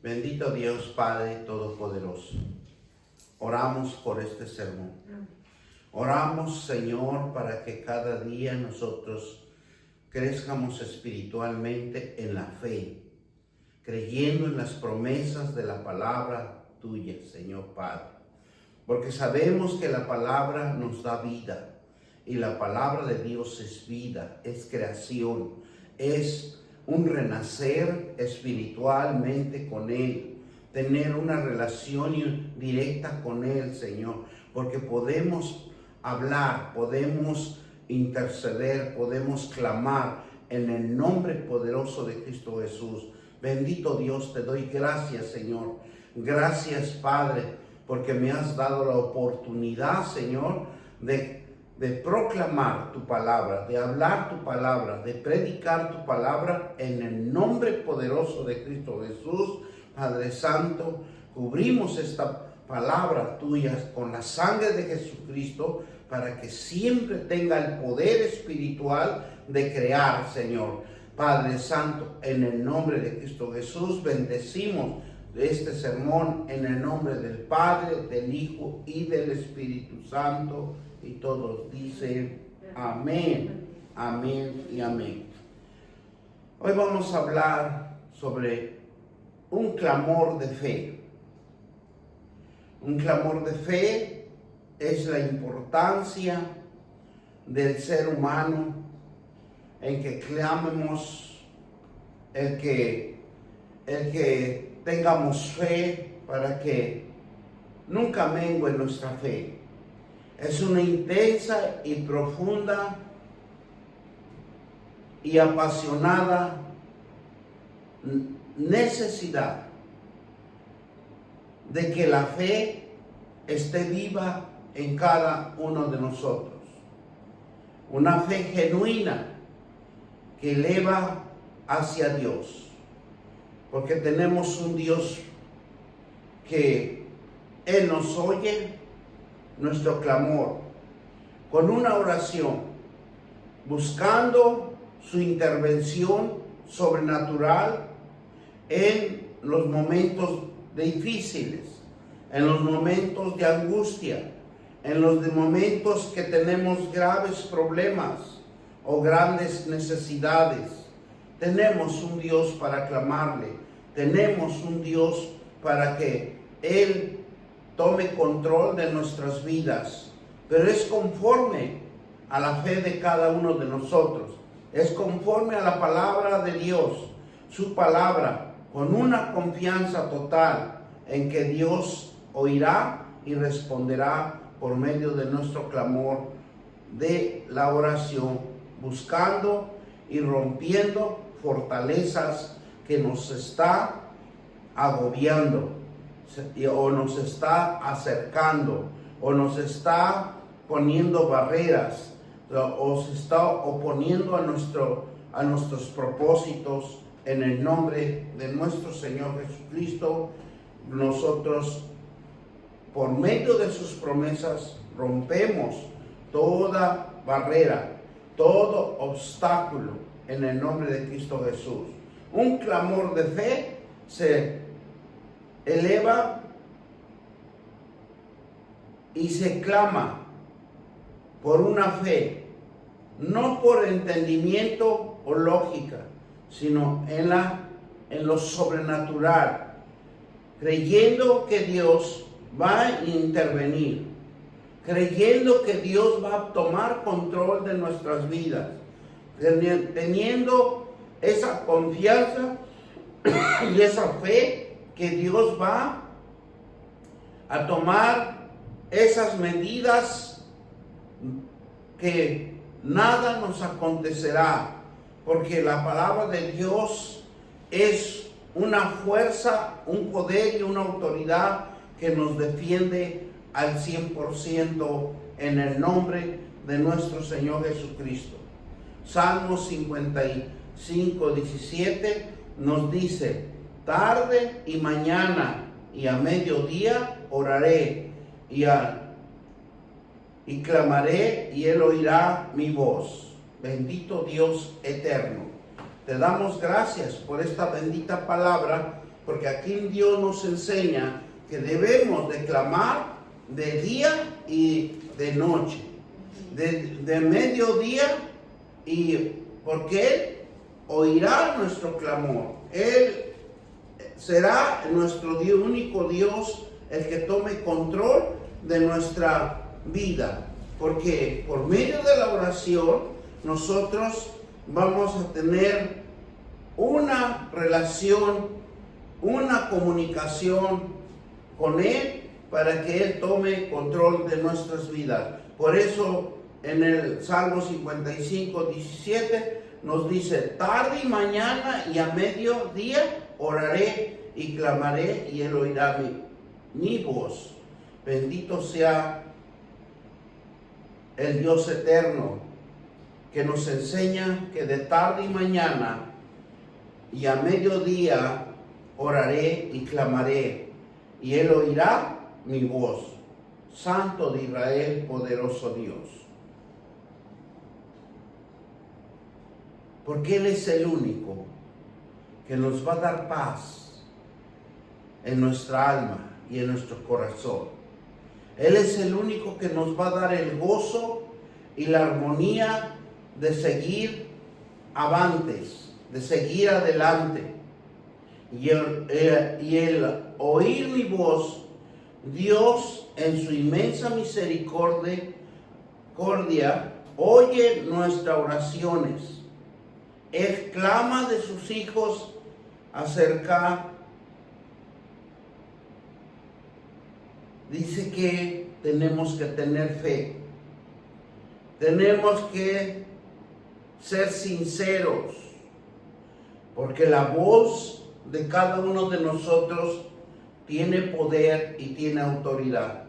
Bendito Dios Padre Todopoderoso. Oramos por este sermón. Oramos, Señor, para que cada día nosotros crezcamos espiritualmente en la fe, creyendo en las promesas de la palabra tuya, Señor Padre. Porque sabemos que la palabra nos da vida y la palabra de Dios es vida, es creación, es un renacer espiritualmente con Él, tener una relación directa con Él, Señor, porque podemos hablar, podemos interceder, podemos clamar en el nombre poderoso de Cristo Jesús. Bendito Dios, te doy gracias, Señor. Gracias, Padre, porque me has dado la oportunidad, Señor, de proclamar tu palabra, de hablar tu palabra, de predicar tu palabra en el nombre poderoso de Cristo Jesús. Padre Santo, cubrimos esta palabra tuya con la sangre de Jesucristo para que siempre tenga el poder espiritual de crear, Señor. Padre Santo, en el nombre de Cristo Jesús, bendecimos este sermón en el nombre del Padre, del Hijo y del Espíritu Santo. Y todos dicen amén, amén y amén. Hoy vamos a hablar sobre un clamor de fe. Un clamor de fe es la importancia del ser humano en que clamemos, el que tengamos fe para que nunca mengue nuestra fe. Es una intensa y profunda y apasionada necesidad de que la fe esté viva en cada uno de nosotros. Una fe genuina que eleva hacia Dios. Porque tenemos un Dios que Él nos oye nuestro clamor con una oración, buscando su intervención sobrenatural en los momentos difíciles, en los momentos de angustia, en los momentos que tenemos graves problemas o grandes necesidades. Tenemos un Dios para clamarle, tenemos un Dios para que Él tome control de nuestras vidas, pero es conforme a la fe de cada uno de nosotros, es conforme a la palabra de Dios, su palabra, con una confianza total en que Dios oirá y responderá por medio de nuestro clamor de la oración, buscando y rompiendo fortalezas que nos está agobiando, o nos está acercando, o nos está poniendo barreras, o se está oponiendo a nuestros propósitos. En el nombre de nuestro Señor Jesucristo, nosotros, por medio de sus promesas, rompemos toda barrera, todo obstáculo, en el nombre de Cristo Jesús. Un clamor de fe se eleva y se clama por una fe, no por entendimiento o lógica, sino en lo sobrenatural, creyendo que Dios va a intervenir, creyendo que Dios va a tomar control de nuestras vidas, teniendo esa confianza y esa fe que Dios va a tomar esas medidas, que nada nos acontecerá, porque la palabra de Dios es una fuerza, un poder y una autoridad que nos defiende al 100% en el nombre de nuestro Señor Jesucristo. Salmo 55, 17 nos dice: tarde y mañana y a mediodía oraré y clamaré y Él oirá mi voz. Bendito Dios eterno. Te damos gracias por esta bendita palabra porque aquí Dios nos enseña que debemos de clamar de día y de noche, de mediodía, y porque Él oirá nuestro clamor. Él será nuestro único Dios, el que tome control de nuestra vida, porque por medio de la oración nosotros vamos a tener una relación, una comunicación con Él, para que Él tome control de nuestras vidas. Por eso en el Salmo 55, 17 nos dice: tarde y mañana y a mediodía oraré y clamaré, y Él oirá mi voz. Bendito sea el Dios eterno, que nos enseña que de tarde y mañana y a mediodía oraré y clamaré, y Él oirá mi voz. Santo de Israel, poderoso Dios. Porque Él es el único que nos va a dar paz en nuestra alma y en nuestro corazón. Él es el único que nos va a dar el gozo y la armonía de seguir avantes, de seguir adelante. Y el oír mi voz, Dios en su inmensa misericordia oye nuestras oraciones. Él clama de sus hijos acerca. Dice que tenemos que tener fe. Tenemos que ser sinceros, porque la voz de cada uno de nosotros tiene poder y tiene autoridad.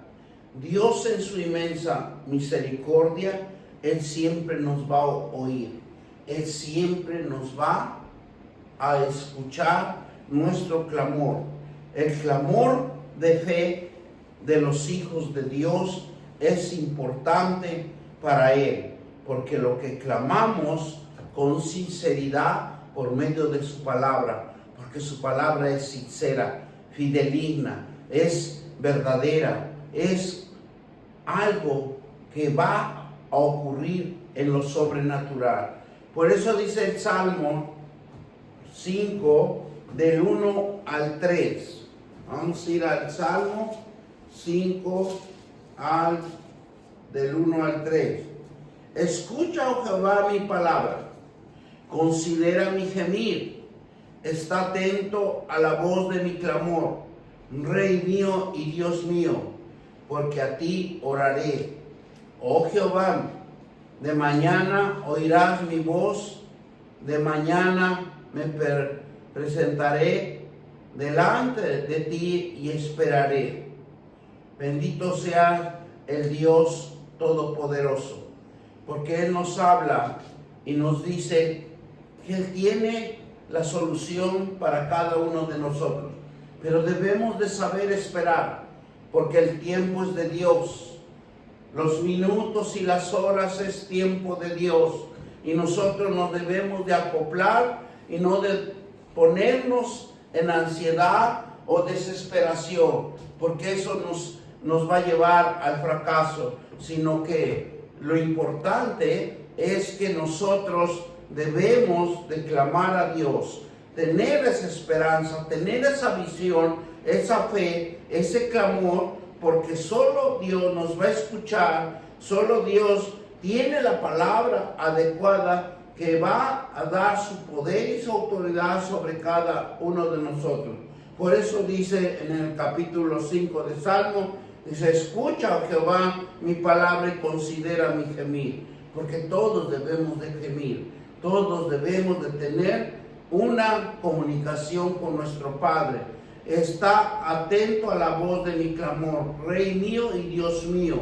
Dios en su inmensa misericordia, Él siempre nos va a oír. Él siempre nos va a escuchar nuestro clamor. El clamor de fe de los hijos de Dios es importante para Él, porque lo que clamamos con sinceridad por medio de su palabra, porque su palabra es sincera, fidedigna, es verdadera, es algo que va a ocurrir en lo sobrenatural. Por eso dice el Salmo 5, del 1 al 3. Vamos a ir al Salmo 5, del 1 al 3. Escucha, oh Jehová, mi palabra, considera mi gemir, está atento a la voz de mi clamor, Rey mío y Dios mío, porque a ti oraré. Oh Jehová, de mañana oirás mi voz, de mañana me presentaré delante de ti y esperaré. Bendito sea el Dios Todopoderoso, porque Él nos habla y nos dice que Él tiene la solución para cada uno de nosotros. Pero debemos de saber esperar, porque el tiempo es de Dios. Los minutos y las horas es tiempo de Dios. Y nosotros nos debemos de acoplar y no de ponernos en ansiedad o desesperación, porque eso nos va a llevar al fracaso, sino que lo importante es que nosotros debemos de clamar a Dios, tener esa esperanza, tener esa visión, esa fe, ese clamor, porque solo Dios nos va a escuchar, solo Dios tiene la palabra adecuada que va a dar su poder y su autoridad sobre cada uno de nosotros. Por eso dice en el capítulo 5 de Salmo, dice: escucha, oh Jehová, mi palabra y considera mi gemir, porque todos debemos de gemir, todos debemos de tener una comunicación con nuestro Padre. Está atento a la voz de mi clamor, Rey mío y Dios mío.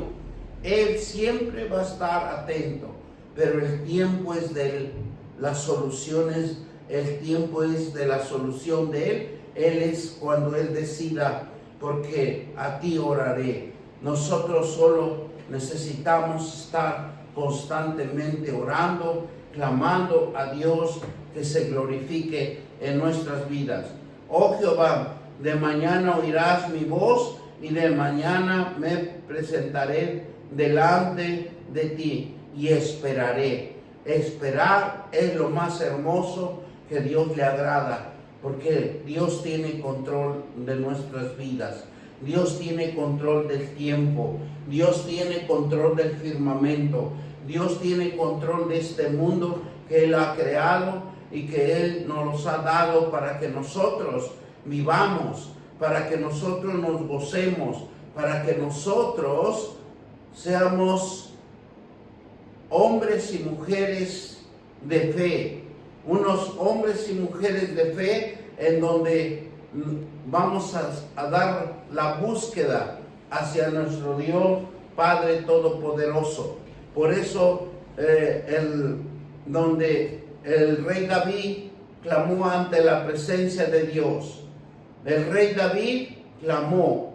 Él siempre va a estar atento, pero el tiempo es de Él, las soluciones, el tiempo es de la solución de Él. Él es cuando Él decida, porque a ti oraré. Nosotros solo necesitamos estar constantemente orando, clamando a Dios que se glorifique en nuestras vidas. Oh Jehová, de mañana oirás mi voz y de mañana me presentaré delante de ti y esperaré. Esperar es lo más hermoso que Dios le agrada, porque Dios tiene control de nuestras vidas. Dios tiene control del tiempo. Dios tiene control del firmamento. Dios tiene control de este mundo que Él ha creado y que Él nos ha dado para que nosotros vivamos, para que nosotros nos gocemos, para que nosotros seamos hombres y mujeres de fe, unos hombres y mujeres de fe en donde vamos a dar la búsqueda hacia nuestro Dios Padre Todopoderoso. Por eso donde el rey David clamó ante la presencia de Dios. El rey David clamó.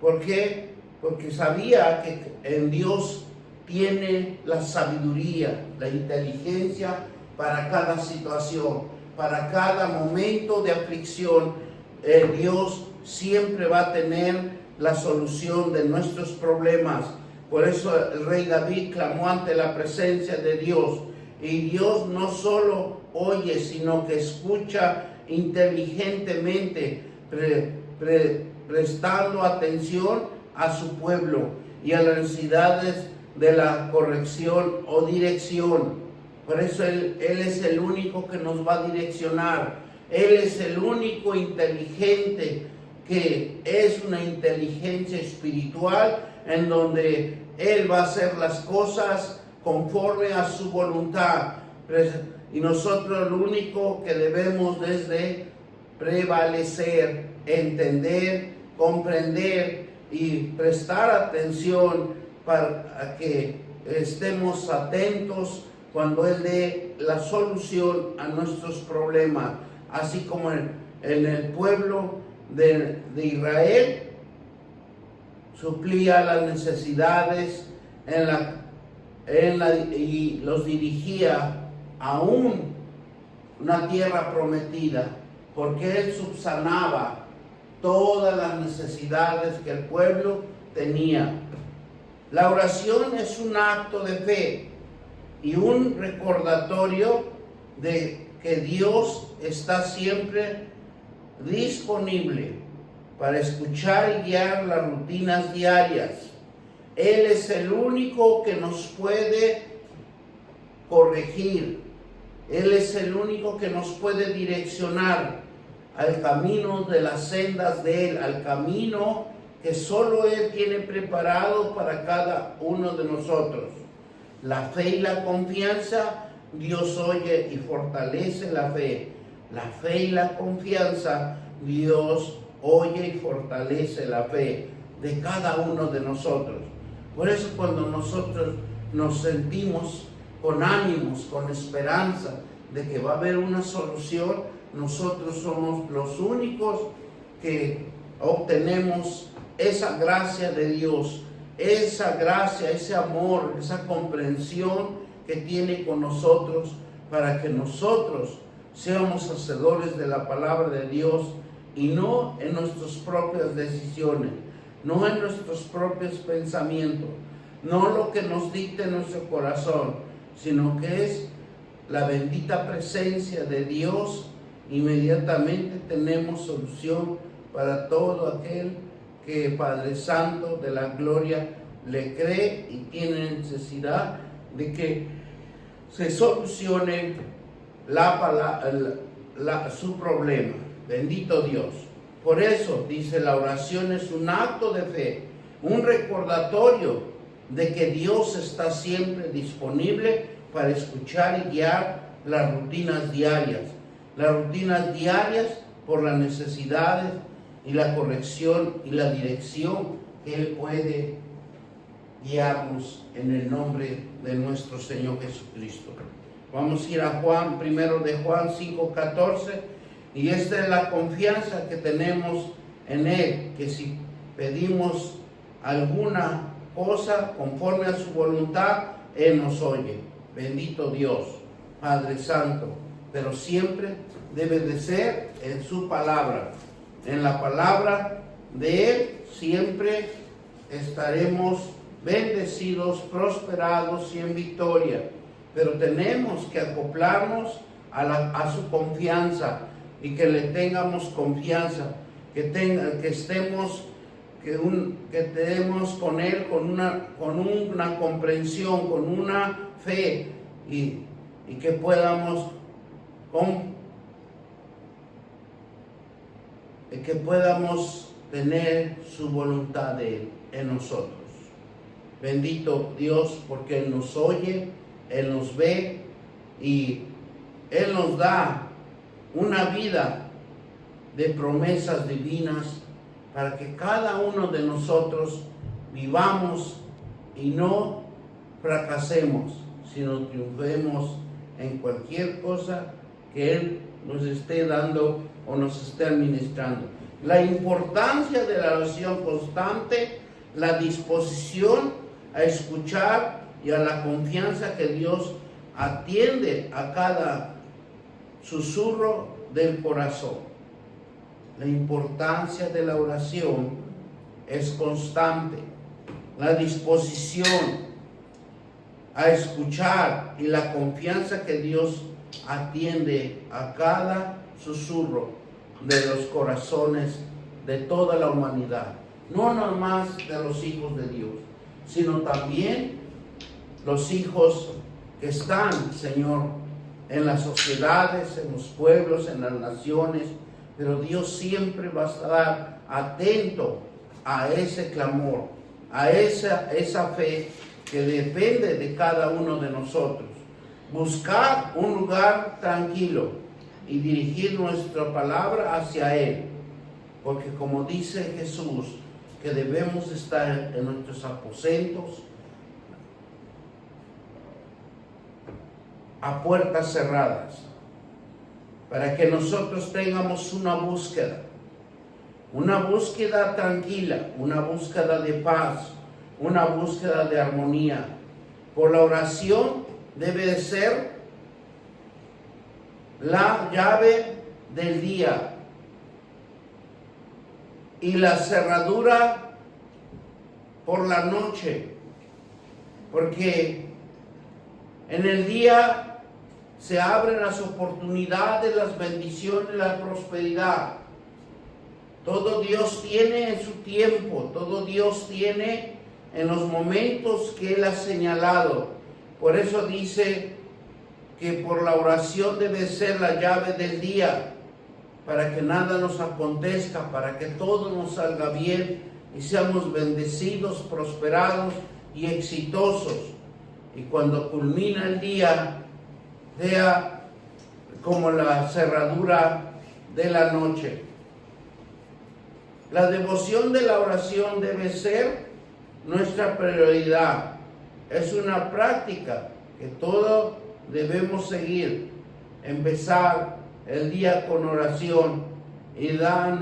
¿Por qué? Porque sabía que en Dios tiene la sabiduría, la inteligencia para cada situación, para cada momento de aflicción. Dios siempre va a tener la solución de nuestros problemas. Por eso el rey David clamó ante la presencia de Dios. Y Dios no solo oye, sino que escucha inteligentemente, prestando atención a su pueblo y a las necesidades de la corrección o dirección. Por eso Él es el único que nos va a direccionar. Él es el único inteligente, que es una inteligencia espiritual en donde Él va a hacer las cosas conforme a su voluntad. Y nosotros lo único que debemos es de prevalecer, entender, comprender y prestar atención para que estemos atentos cuando Él dé la solución a nuestros problemas. Así como en el pueblo de Israel suplía las necesidades y los dirigía a una tierra prometida, porque Él subsanaba todas las necesidades que el pueblo tenía. La oración es un acto de fe y un recordatorio de que Dios está siempre disponible para escuchar y guiar las rutinas diarias. Él es el único que nos puede corregir. Él es el único que nos puede direccionar al camino de las sendas de Él, al camino que solo Él tiene preparado para cada uno de nosotros. La fe y la confianza, Dios oye y fortalece la fe. La fe y la confianza, Dios oye y fortalece la fe de cada uno de nosotros. Por eso cuando nosotros nos sentimos con ánimos, con esperanza de que va a haber una solución, nosotros somos los únicos que obtenemos esa gracia de Dios, esa gracia, ese amor, esa comprensión que tiene con nosotros, para que nosotros seamos hacedores de la palabra de Dios y no en nuestras propias decisiones, no en nuestros propios pensamientos, no lo que nos dicte nuestro corazón, sino que es la bendita presencia de Dios. Inmediatamente tenemos solución para todo aquel que Padre Santo de la gloria le cree y tiene necesidad de que se solucione su problema. Bendito Dios. Por eso dice, la oración es un acto de fe, un recordatorio de que Dios está siempre disponible para escuchar y guiar las rutinas diarias. Las rutinas diarias por las necesidades y la corrección y la dirección que Él puede guiarnos en el nombre de nuestro Señor Jesucristo. Vamos a ir a primero de Juan 5:14, y esta es la confianza que tenemos en Él, que si pedimos alguna cosa conforme a su voluntad, Él nos oye. Bendito Dios, Padre Santo, pero siempre debe de ser en su palabra. En la palabra de Él siempre estaremos bendecidos, prosperados y en victoria. Pero tenemos que acoplarnos a su confianza y que le tengamos confianza, que estemos con Él con una comprensión, con una fe y que podamos tener su voluntad de Él en nosotros. Bendito Dios, porque Él nos oye, Él nos ve y Él nos da una vida de promesas divinas para que cada uno de nosotros vivamos y no fracasemos, sino triunfemos en cualquier cosa que Él nos esté dando o nos esté administrando. La importancia de la oración constante, la disposición a escuchar y a la confianza que Dios atiende a cada susurro del corazón. La importancia de la oración es constante. La disposición a escuchar y la confianza que Dios atiende a cada susurro de los corazones de toda la humanidad. No nomás de los hijos de Dios, sino también los hijos que están, Señor, en las sociedades, en los pueblos, en las naciones. Pero Dios siempre va a estar atento a ese clamor, a esa fe que depende de cada uno de nosotros. Buscar un lugar tranquilo y dirigir nuestra palabra hacia Él. Porque como dice Jesús, que debemos estar en nuestros aposentos a puertas cerradas, para que nosotros tengamos una búsqueda tranquila, una búsqueda de paz, una búsqueda de armonía. Por la oración debe de ser la llave del día y la cerradura por la noche, porque en el día se abren las oportunidades, las bendiciones, la prosperidad. Todo Dios tiene en su tiempo, todo Dios tiene en los momentos que Él ha señalado. Por eso dice que por la oración debe ser la llave del día, para que nada nos acontezca, para que todo nos salga bien y seamos bendecidos, prosperados y exitosos. Y cuando culmina el día, sea como la cerradura de la noche. La devoción de la oración debe ser nuestra prioridad. Es una práctica que todos debemos seguir. Empezar el día con oración y dar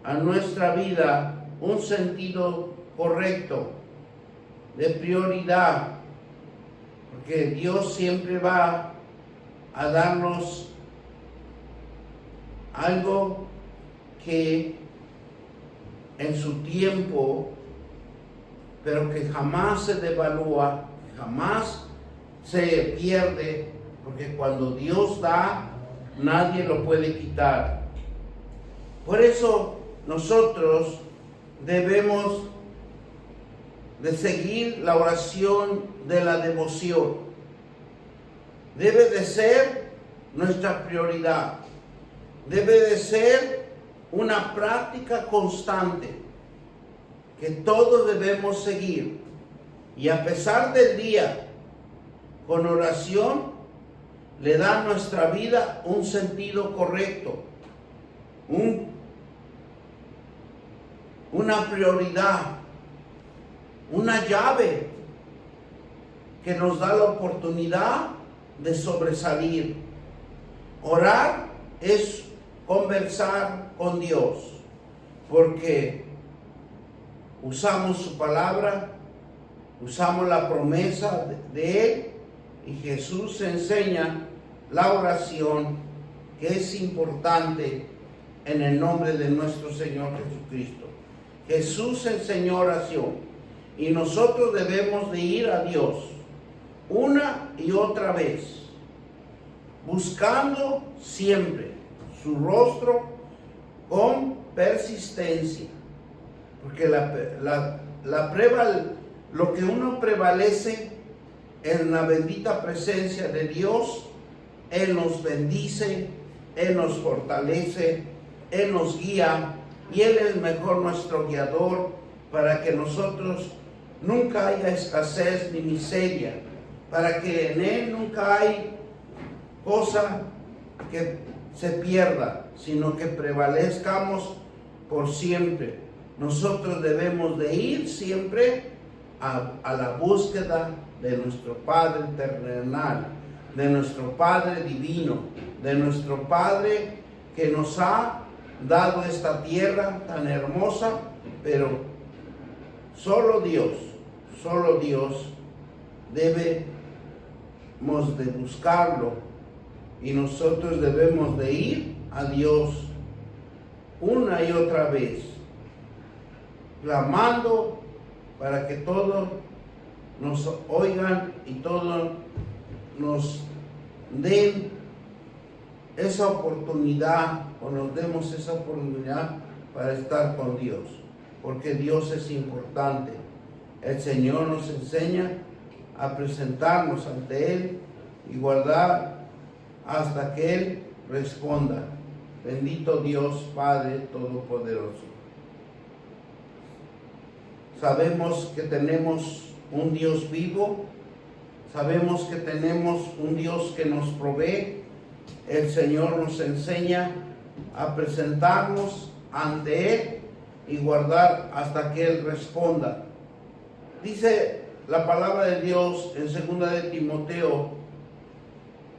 a nuestra vida un sentido correcto de prioridad, porque Dios siempre va a darnos algo que en su tiempo, pero que jamás se devalúa, jamás se pierde, porque cuando Dios da, nadie lo puede quitar. Por eso nosotros debemos de seguir la oración de la devoción. Debe de ser nuestra prioridad. Debe de ser una práctica constante que todos debemos seguir. Y a pesar del día, con oración, le da a nuestra vida un sentido correcto, una prioridad, una llave que nos da la oportunidad de sobresalir. Orar es conversar con Dios, porque usamos su palabra, usamos la promesa de Él Y Jesús enseña la oración, que es importante en el nombre de nuestro Señor Jesucristo. Jesús enseñó oración y nosotros debemos de ir a Dios una y otra vez, buscando siempre su rostro con persistencia, porque la prueba, lo que uno prevalece en la bendita presencia de Dios, Él nos bendice, Él nos fortalece, Él nos guía, y Él es mejor nuestro guiador, para que nosotros nunca haya escasez ni miseria, para que en Él nunca hay cosa que se pierda, sino que prevalezcamos por siempre. Nosotros debemos de ir siempre a la búsqueda de nuestro Padre terrenal, de nuestro Padre divino, de nuestro Padre que nos ha dado esta tierra tan hermosa, pero solo Dios debemos de buscarlo, y nosotros debemos de ir a Dios una y otra vez, clamando para que todos nos oigan y todos nos den esa oportunidad, o nos demos esa oportunidad para estar con Dios, porque Dios es importante. El Señor nos enseña a presentarnos ante Él y guardar hasta que Él responda. Bendito Dios Padre Todopoderoso. Sabemos que tenemos un Dios vivo, sabemos que tenemos un Dios que nos provee. El Señor nos enseña a presentarnos ante Él y guardar hasta que Él responda. Dice la palabra de Dios en 2 de Timoteo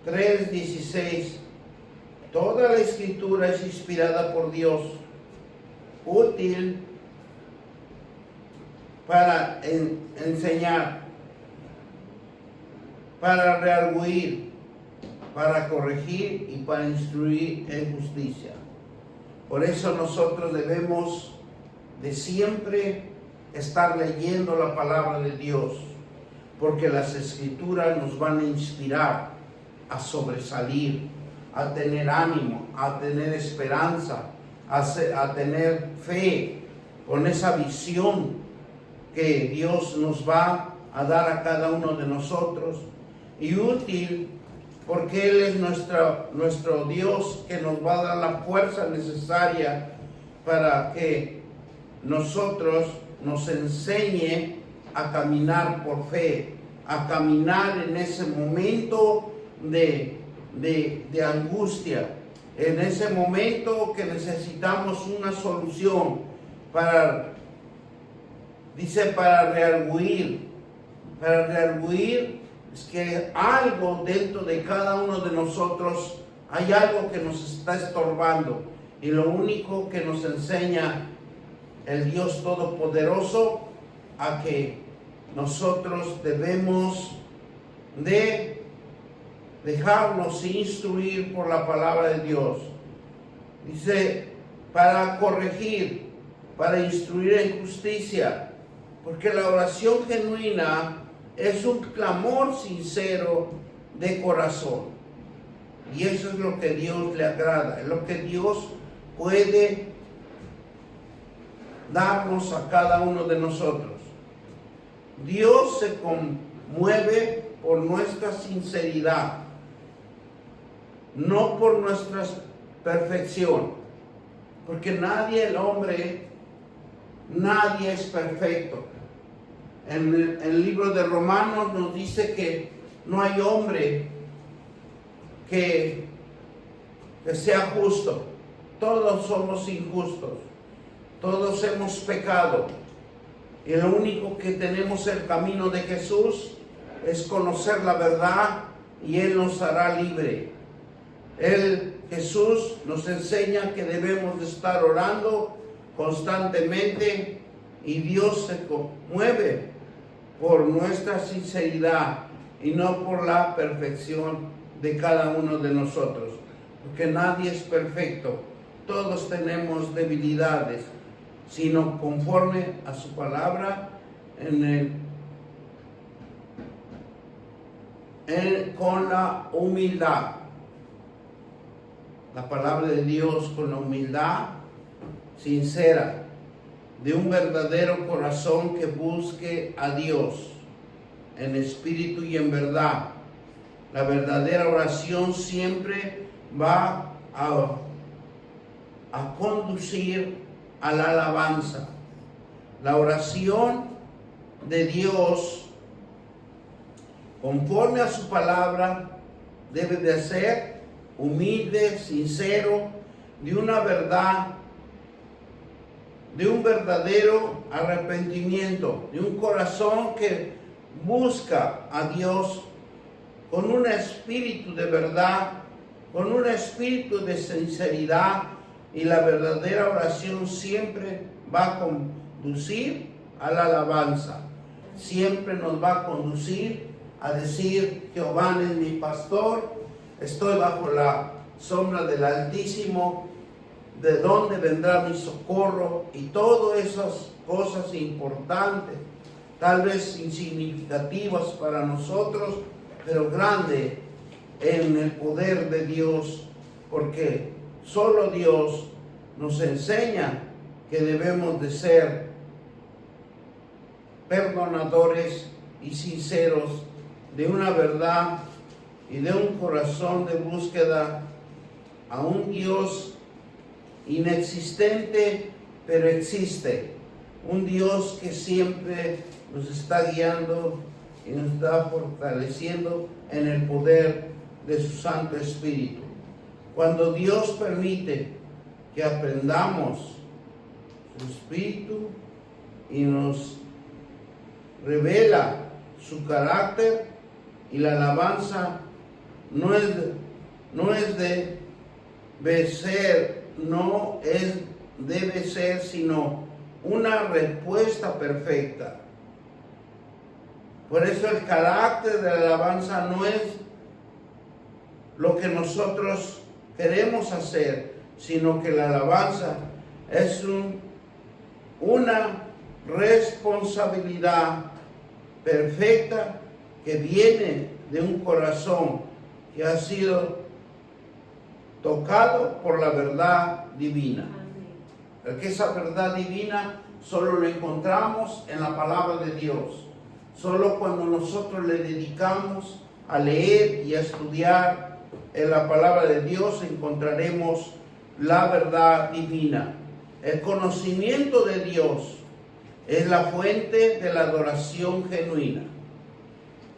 3:16, toda la escritura es inspirada por Dios, útil para enseñar, para redarguir, para corregir y para instruir en justicia. Por eso nosotros debemos de siempre estar leyendo la palabra de Dios, porque las escrituras nos van a inspirar a sobresalir, a tener ánimo, a tener esperanza, a tener fe, con esa visión que Dios nos va a dar a cada uno de nosotros, y útil porque Él es nuestro Dios, que nos va a dar la fuerza necesaria para que nosotros nos enseñe a caminar por fe, a caminar en ese momento de angustia, en ese momento que necesitamos una solución para redarguir. Para redarguir es que algo dentro de cada uno de nosotros, hay algo que nos está estorbando, y lo único que nos enseña el Dios Todopoderoso, a que nosotros debemos de dejarnos instruir por la palabra de Dios. Dice, para corregir, para instruir en justicia, porque la oración genuina es un clamor sincero de corazón, y eso es lo que Dios le agrada, es lo que Dios puede darnos a cada uno de nosotros. Dios se conmueve por nuestra sinceridad, no por nuestra perfección, porque nadie es perfecto. En el libro de Romanos nos dice que no hay hombre que sea justo. Todos somos injustos, todos hemos pecado, y lo único que tenemos el camino de Jesús es conocer la verdad, y Él nos hará libre. Jesús nos enseña que debemos de estar orando constantemente, y Dios se conmueve por nuestra sinceridad, y no por la perfección de cada uno de nosotros, porque nadie es perfecto, todos tenemos debilidades, sino conforme a su palabra con la humildad. La palabra de Dios con la humildad sincera, de un verdadero corazón que busque a Dios en espíritu y en verdad. La verdadera oración siempre va a conducir a la alabanza. La oración de Dios, conforme a su palabra, debe de ser humilde, sincero, de una verdad, de un verdadero arrepentimiento, de un corazón que busca a Dios con un espíritu de verdad, con un espíritu de sinceridad, y la verdadera oración siempre va a conducir a la alabanza, siempre nos va a conducir a decir: Jehová es mi pastor, estoy bajo la sombra del Altísimo, ¿de dónde vendrá mi socorro? Y todas esas cosas importantes, tal vez insignificativas para nosotros, pero grande en el poder de Dios, porque solo Dios nos enseña que debemos de ser perdonadores y sinceros, de una verdad y de un corazón de búsqueda a un Dios inexistente, pero existe. Un Dios que siempre nos está guiando y nos está fortaleciendo en el poder de su Santo Espíritu. Cuando Dios permite que aprendamos su Espíritu y nos revela su carácter, y la alabanza debe ser sino una respuesta perfecta. Por eso el carácter de la alabanza no es lo que nosotros queremos hacer, sino que la alabanza es una responsabilidad perfecta que viene de un corazón que ha sido tocado por la verdad divina. Porque esa verdad divina solo lo encontramos en la palabra de Dios. Solo cuando nosotros le dedicamos a leer y a estudiar en la palabra de Dios encontraremos la verdad divina. El conocimiento de Dios es la fuente de la adoración genuina.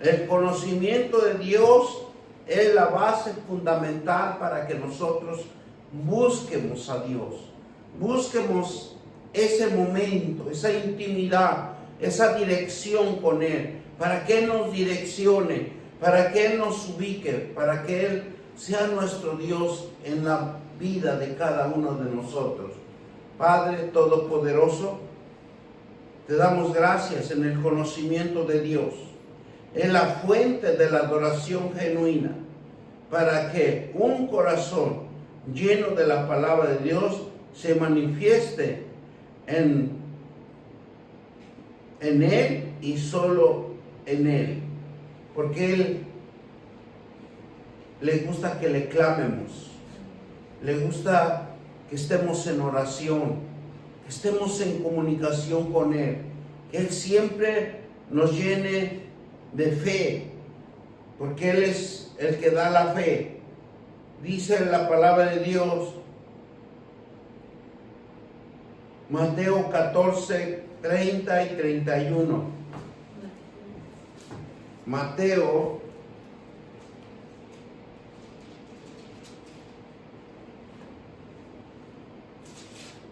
El conocimiento de Dios es la base fundamental para que nosotros busquemos a Dios. Busquemos ese momento, esa intimidad, esa dirección con Él, para que Él nos direccione, para que Él nos ubique, para que Él sea nuestro Dios en la vida de cada uno de nosotros. Padre Todopoderoso, te damos gracias en el conocimiento de Dios. Es la fuente de la adoración genuina, para que un corazón lleno de la palabra de Dios se manifieste en Él y solo en Él, porque Él le gusta que le clamemos, le gusta que estemos en oración, que estemos en comunicación con Él, que Él siempre nos llene de fe, porque Él es el que da la fe. Dice la palabra de Dios, Mateo 14, 30 y 31. Mateo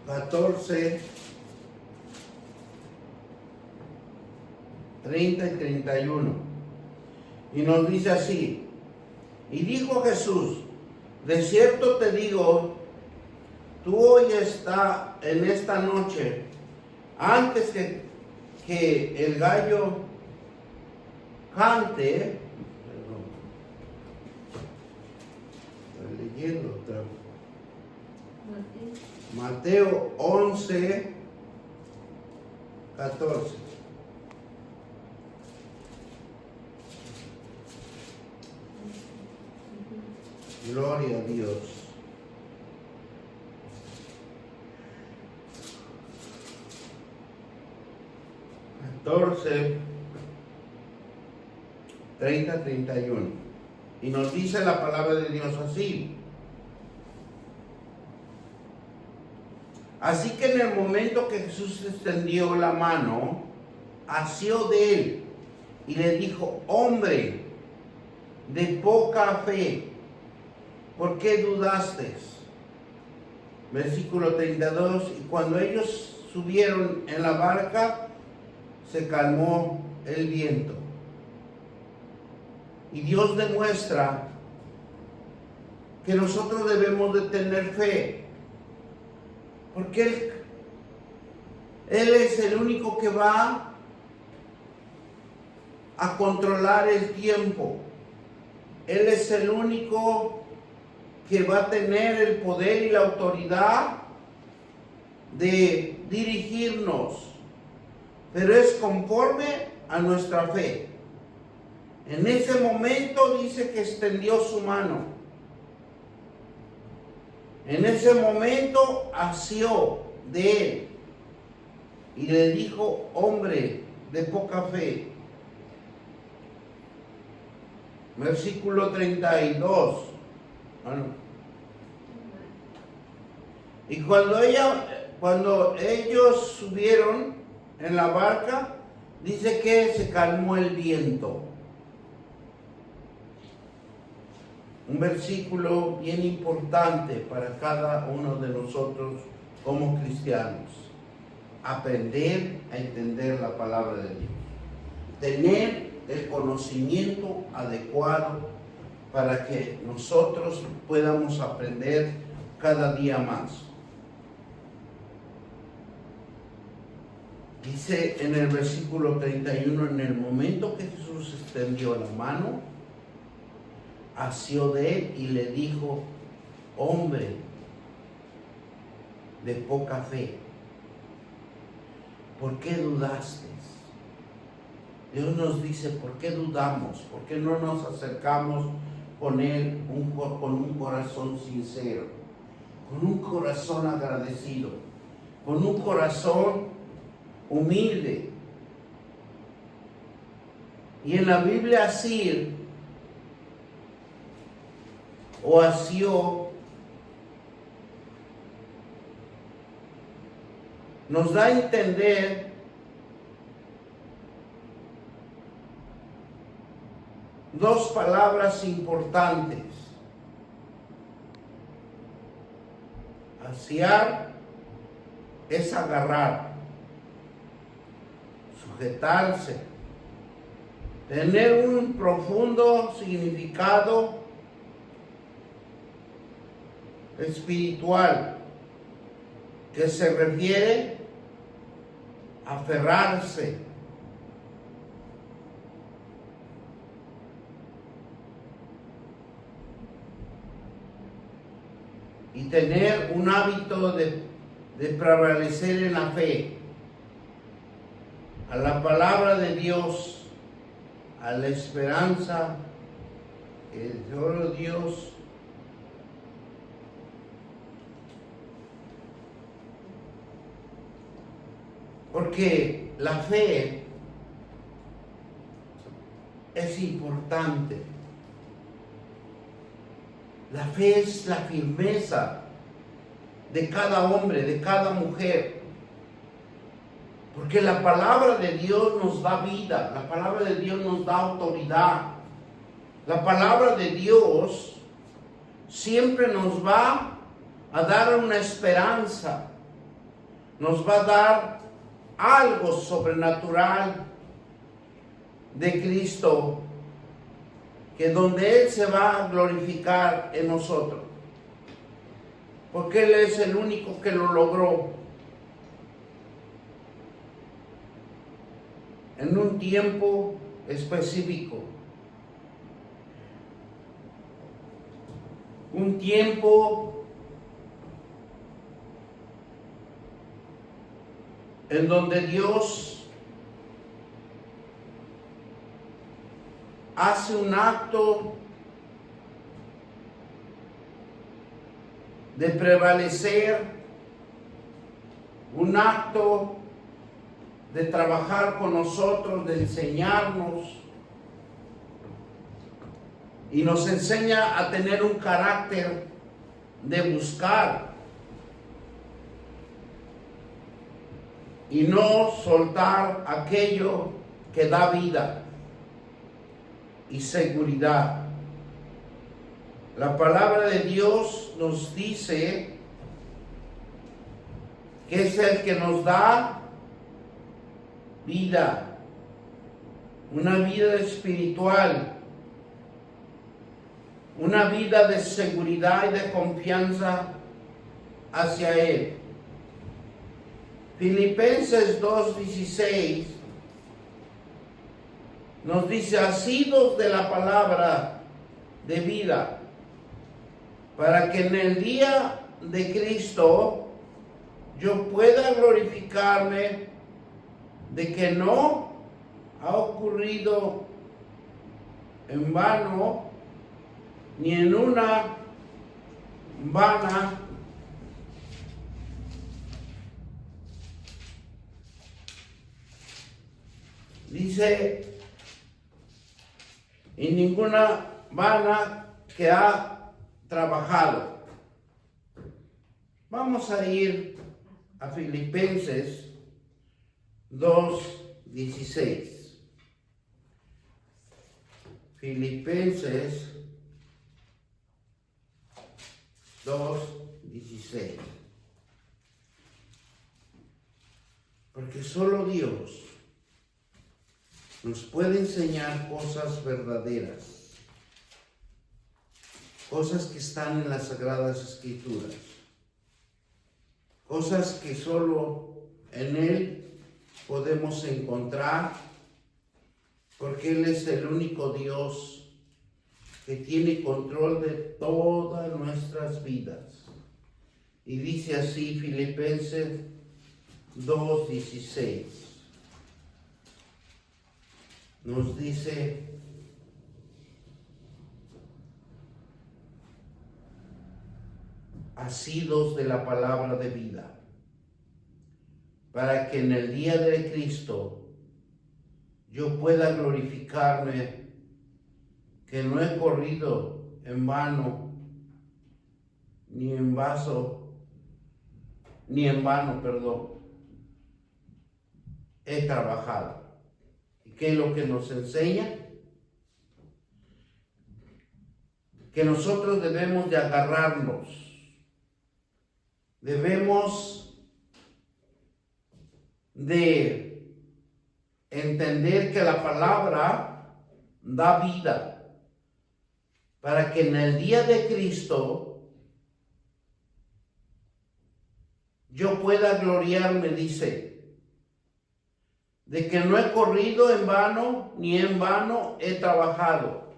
(14, 30 y 31). Y nos dice así: y dijo Jesús, de cierto te digo, tú hoy está en esta noche, antes que el gallo cante, leyendo otra vez. Mateo 11, 14. Gloria a Dios. 14, 30, 31. Y nos dice la palabra de Dios así. Así que en el momento que Jesús extendió la mano, asió de él y le dijo: hombre de poca fe, ¿por qué dudaste? Versículo 32. Y cuando ellos subieron en la barca, se calmó el viento. Y Dios demuestra que nosotros debemos de tener fe, porque Él es el único que va a controlar el tiempo. Él es el único que va a tener el poder y la autoridad de dirigirnos, pero es conforme a nuestra fe. En ese momento dice que extendió su mano. En ese momento asió de él y le dijo: hombre de poca fe. Versículo 32. Bueno. Y cuando ellos subieron en la barca, dice que se calmó el viento. Un versículo bien importante para cada uno de nosotros como cristianos. Aprender a entender la palabra de Dios. Tener el conocimiento adecuado para que nosotros podamos aprender cada día más. Dice en el versículo 31, en el momento que Jesús extendió la mano, asió de él y le dijo: hombre de poca fe, ¿por qué dudaste? Dios nos dice: ¿por qué dudamos? ¿Por qué no nos acercamos con Él con un corazón sincero, con un corazón agradecido, con un corazón humilde? Y en la Biblia asir o asió nos da a entender dos palabras importantes. Asiar es agarrar, sujetarse, tener un profundo significado espiritual que se refiere a aferrarse, y tener un hábito de prevalecer en la fe, a la palabra de Dios, a la esperanza que solo Dios porque la fe es importante. La fe es la firmeza de cada hombre, de cada mujer. Porque la palabra de Dios nos da vida, la palabra de Dios nos da autoridad. La palabra de Dios siempre nos va a dar una esperanza, nos va a dar algo sobrenatural de Cristo, que donde Él se va a glorificar en nosotros, porque Él es el único que lo logró en un tiempo específico. un tiempo en donde Dios hace un acto de prevalecer, un acto de trabajar con nosotros, de enseñarnos, y nos enseña a tener un carácter de buscar y no soltar aquello que da vida y seguridad. La palabra de Dios nos dice que es el que nos da vida, una vida espiritual, una vida de seguridad y de confianza hacia Él. Filipenses 2:16 nos dice: asidos de la palabra de vida, para que en el día de Cristo yo pueda glorificarme de que no ha ocurrido en vano ni en una vana dice, en ninguna vana que ha trabajado. Vamos a ir a Filipenses 2:16. Filipenses 2:16. Porque solo Dios nos puede enseñar cosas verdaderas, cosas que están en las Sagradas Escrituras, cosas que solo en Él podemos encontrar, porque Él es el único Dios que tiene control de todas nuestras vidas. Y dice así Filipenses 2:16. Nos dice: asidos de la palabra de vida, para que en el día de Cristo yo pueda glorificarme, que no he corrido en vano, ni en vano, he trabajado. ¿Y qué es lo que nos enseña? Que nosotros debemos de agarrarnos, debemos de entender que la palabra da vida, para que en el día de Cristo yo pueda gloriarme, dice, de que no he corrido en vano, ni en vano he trabajado.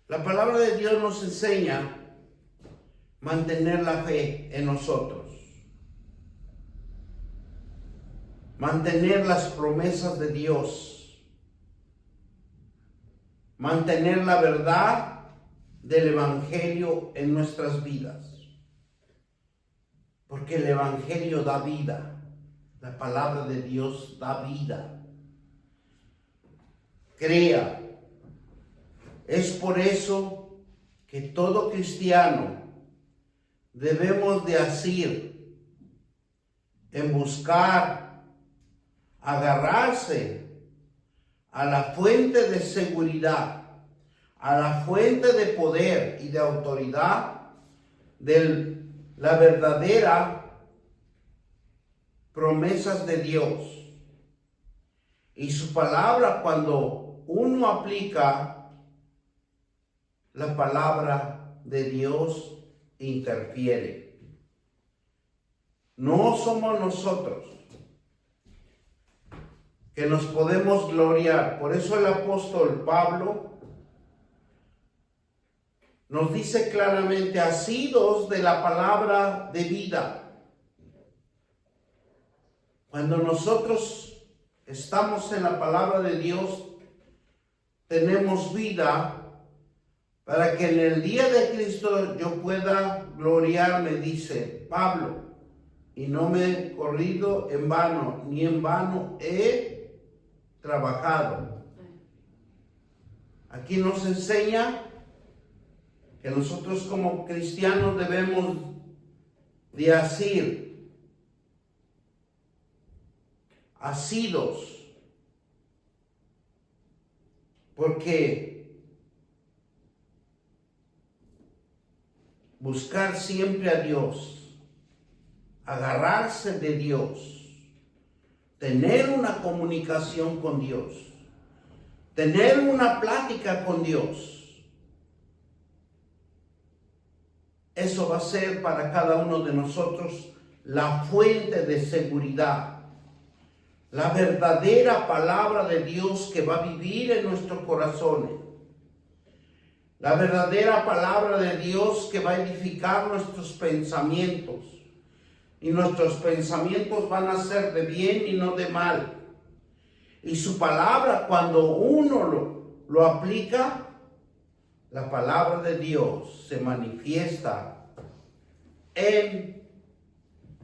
La palabra de Dios nos enseña a mantener la fe en nosotros, mantener las promesas de Dios, mantener la verdad del Evangelio en nuestras vidas, porque el Evangelio da vida, la palabra de Dios da vida. Crea. Es por eso que todo cristiano debemos de asir en buscar, agarrarse a la fuente de seguridad, a la fuente de poder y de autoridad de la verdadera promesas de Dios. Y su palabra, cuando uno aplica la palabra de Dios, interfiere. No somos nosotros que nos podemos gloriar. Por eso el apóstol Pablo nos dice claramente, asidos de la palabra de vida. Cuando nosotros estamos en la palabra de Dios, tenemos vida para que en el día de Cristo yo pueda gloriarme, dice Pablo, y no me he corrido en vano, ni en vano he trabajado. Aquí nos enseña que nosotros como cristianos debemos de asir, asidos, porque buscar siempre a Dios, agarrarse de Dios, tener una comunicación con Dios, tener una plática con Dios. Eso va a ser para cada uno de nosotros la fuente de seguridad, la verdadera palabra de Dios que va a vivir en nuestros corazones. La verdadera palabra de Dios que va a edificar nuestros pensamientos. Y nuestros pensamientos van a ser de bien y no de mal. Y su palabra, cuando uno lo aplica, la palabra de Dios se manifiesta en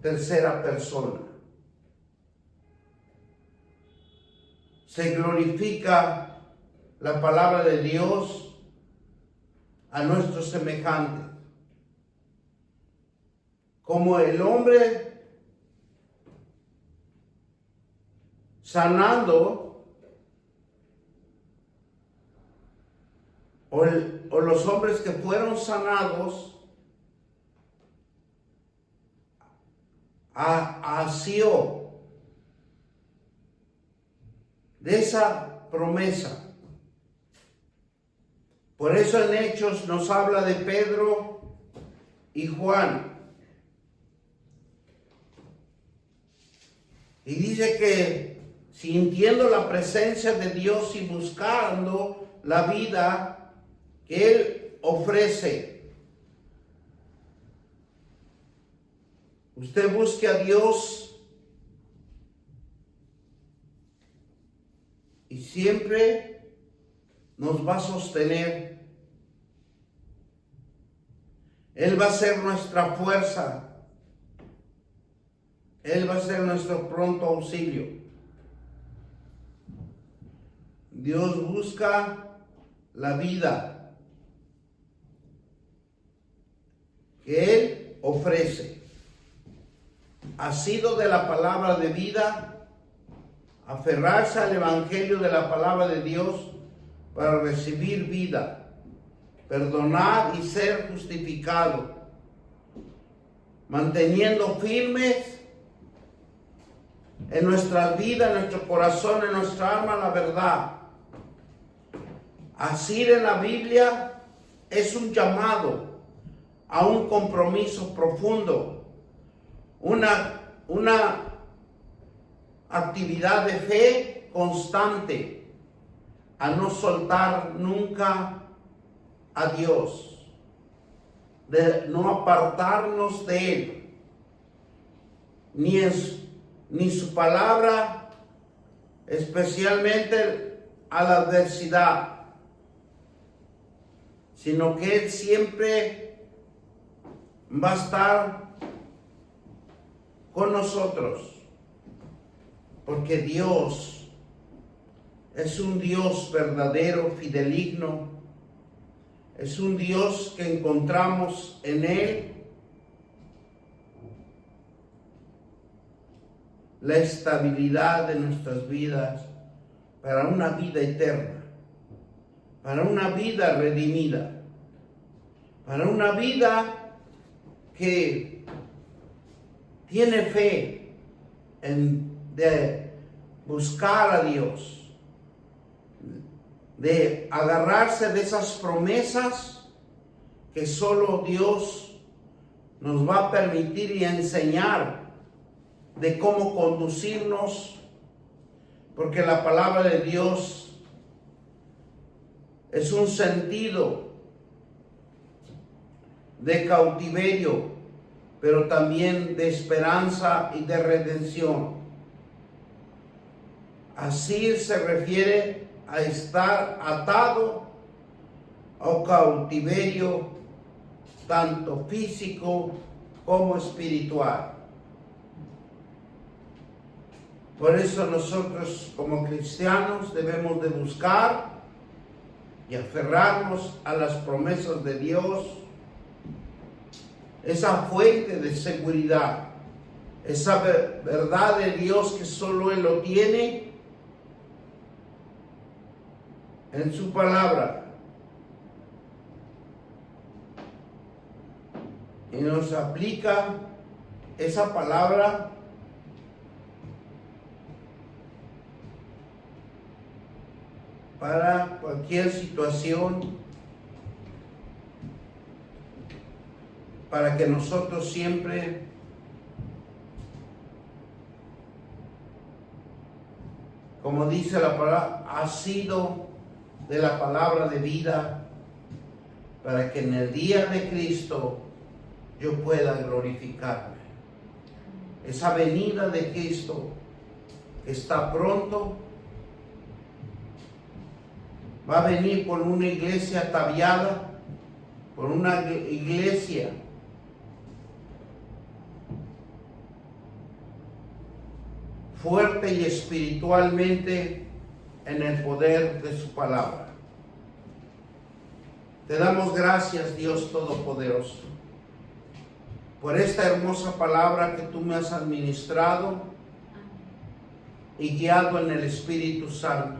tercera persona. Se glorifica la palabra de Dios a nuestros semejantes. Como el hombre sanando, o los hombres que fueron sanados, asió de esa promesa. Por eso en Hechos nos habla de Pedro y Juan. Y dice que sintiendo la presencia de Dios y buscando la vida que Él ofrece. Usted busque a Dios y siempre nos va a sostener. Él va a ser nuestra fuerza. Él va a ser nuestro pronto auxilio. Dios busca la vida que Él ofrece. Asido de la palabra de vida, aferrarse al evangelio de la palabra de Dios para recibir vida, perdonar y ser justificado, manteniendo firmes en nuestra vida, en nuestro corazón, en nuestra alma la verdad. Asir en la Biblia es un llamado a un compromiso profundo, una actividad de fe constante, a no soltar nunca a Dios, de no apartarnos de Él, ni su palabra, especialmente a la adversidad, sino que Él siempre va a estar con nosotros, porque Dios es un Dios verdadero, fideligno, es un Dios que encontramos en Él la estabilidad de nuestras vidas para una vida eterna, para una vida redimida, para una vida que tiene fe de buscar a Dios, de agarrarse de esas promesas que solo Dios nos va a permitir y enseñar de cómo conducirnos Porque la palabra de Dios es un sentido de cautiverio, pero también de esperanza y de redención. Así se refiere a estar atado a cautiverio, tanto físico como espiritual. Por eso nosotros como cristianos debemos de buscar y aferrarnos a las promesas de Dios, esa fuente de seguridad, esa verdad de Dios que solo Él lo tiene en su palabra. Y nos aplica esa palabra para cualquier situación, para que nosotros siempre como dice la palabra, ha sido de la palabra de vida, para que en el día de Cristo yo pueda glorificarme. Esa venida de Cristo está pronto. Va a venir por una iglesia ataviada, por una iglesia fuerte y espiritualmente en el poder de su palabra. Te damos gracias, Dios Todopoderoso, por esta hermosa palabra que tú me has administrado y guiado en el Espíritu Santo.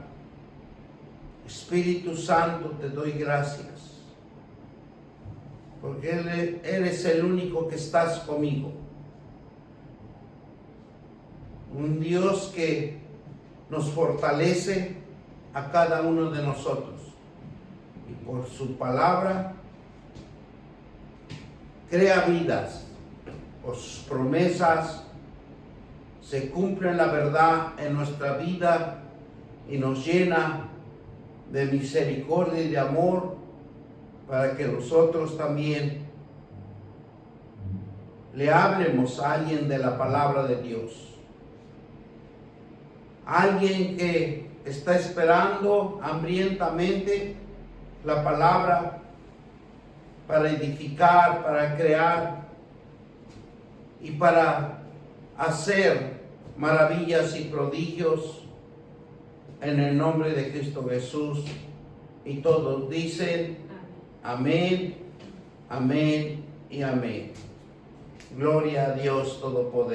Espíritu Santo, te doy gracias, porque eres el único que estás conmigo. Un Dios que nos fortalece a cada uno de nosotros. Y por su palabra crea vidas. Por sus promesas se cumple la verdad en nuestra vida y nos llena de misericordia y de amor para que nosotros también le hablemos a alguien de la palabra de Dios. Alguien que está esperando hambrientamente la palabra para edificar, para crear y para hacer maravillas y prodigios en el nombre de Cristo Jesús. Y todos dicen amén, amén y amén. Gloria a Dios Todopoderoso.